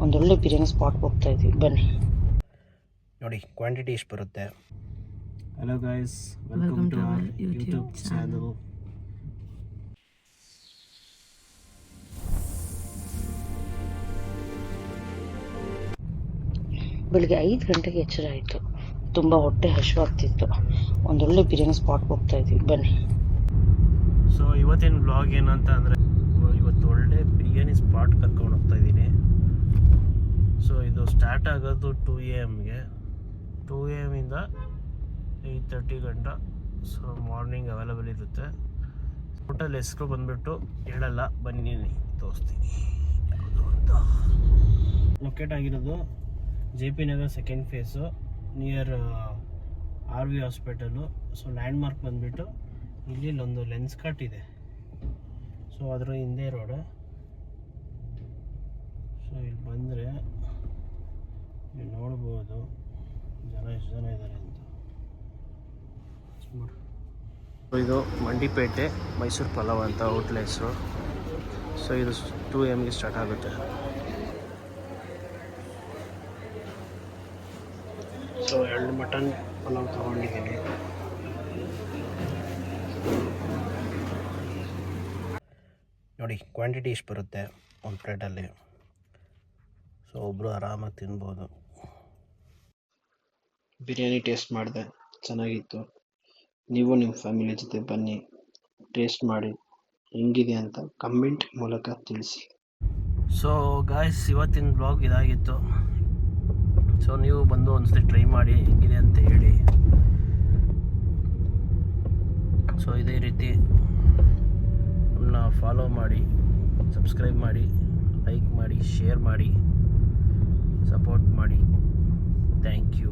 ಒಂದೊಳ್ಳೆ ಬಿರಿಯಾನಿ ಸ್ಪಾಟ್ಗೆ ಹೋಗ್ತಾ ಇದ್ವಿ, ಬನ್ನಿ ನೋಡಿ ಕ್ವಾಂಟಿಟಿ ಎಷ್ಟು ಬರುತ್ತೆ. Hello guys, welcome to our YouTube channel. ಬೆಳಿಗ್ಗೆ 5 ಗಂಟೆಗೆ ಎಚ್ಚರ ಆಯಿತು. ತುಂಬ ಹೊಟ್ಟೆ ಹಸಿವಾಗ್ತಿತ್ತು. ಒಂದೊಳ್ಳೆ ಬಿರಿಯಾನಿ ಸ್ಪಾಟ್ಗೆ ಹೋಗ್ತಾ ಇದ್ವಿ, ಬನ್ನಿ. ಸೊ ಇವತ್ತಿನ ಬ್ಲಾಗ್ ಏನಂತ ಅಂದರೆ, ಇವತ್ತು ಒಳ್ಳೆ ಬಿರಿಯಾನಿ ಸ್ಪಾಟ್ ಕರ್ಕೊಂಡು ಹೋಗ್ತಾ ಇದ್ದೀನಿ. ಸೊ ಇದು ಸ್ಟಾರ್ಟ್ ಆಗೋದು 2 AM-ಗೆ. 2 AM-ಇಂದ 8:30 ಗಂಟ. ಸೊ ಮಾರ್ನಿಂಗ್ ಅವೈಲೇಬಲ್ ಇರುತ್ತೆ. ಹೋಟೆಲ್ ಹೆಸರು ಬಂದುಬಿಟ್ಟು ಹೇಳಲ್ಲ, ಬನ್ನಿ ತೋರಿಸ್ತೀನಿ ಯಾವುದು ಅಂತ. ಲೊಕೇಟ್ ಆಗಿರೋದು JP Nagar 2nd phase, near RV hospital. So landmark ಬಂದುಬಿಟ್ಟು ಇಲ್ಲಿ ಒಂದು ಲೆನ್ಸ್ ಕಟ್ ಇದೆ. ಸೊ ಅದರ ಹಿಂದೆ ರೋಡ್. ಸೊ ಇಲ್ಲಿ ಬಂದರೆ ನೀವು ನೋಡ್ಬೋದು ಜನ ಎಷ್ಟು ಜನ ಇದ್ದಾರೆ ಅಂತ. ಇದು ಮಂಡಿಪೇಟೆ ಮೈಸೂರು ಪಲಾವ್ ಅಂತ ಹೋಟ್ಲ್ ಹೆಸರು. ಸೊ ಇದು 2 AM-ಗೆ ಸ್ಟಾರ್ಟ್ ಆಗುತ್ತೆ. ಸೊ 2 ಮಟನ್ ಪಲಾವ್ ತೊಗೊಂಡಿದ್ದೀನಿ. ನೋಡಿ ಕ್ವಾಂಟಿಟಿ ಎಷ್ಟು ಬರುತ್ತೆ ಒಂದು ಪ್ಲೇಟಲ್ಲಿ. ಸೊ ಒಬ್ಬರು ಆರಾಮಾಗಿ ತಿನ್ಬೋದು. ಬಿರಿಯಾನಿ ಟೇಸ್ಟ್ ಮಾಡಿದೆ, ಚೆನ್ನಾಗಿತ್ತು. ನೀವು ನಿಮ್ಮ ಫ್ಯಾಮಿಲಿ ಜೊತೆ ಬನ್ನಿ, ಟೇಸ್ಟ್ ಮಾಡಿ, ಹೆಂಗಿದೆ ಅಂತ ಕಮೆಂಟ್ ಮೂಲಕ ತಿಳಿಸಿ. ಸೊ ಗಾಯ್ಸ್, ಇವತ್ತಿನ ಬ್ಲಾಗ್ ಇದಾಗಿತ್ತು. ಸೊ ನೀವು ಬಂದು ಒಂದ್ಸತಿ ಟ್ರೈ ಮಾಡಿ, ಹೆಂಗಿದೆ ಅಂತ ಹೇಳಿ. ಸೊ ಇದೇ ರೀತಿ ನಮ್ಮನ್ನ ಫಾಲೋ ಮಾಡಿ, ಸಬ್ಸ್ಕ್ರೈಬ್ ಮಾಡಿ, ಲೈಕ್ ಮಾಡಿ, ಶೇರ್ ಮಾಡಿ, ಸಪೋರ್ಟ್ ಮಾಡಿ. Thank you.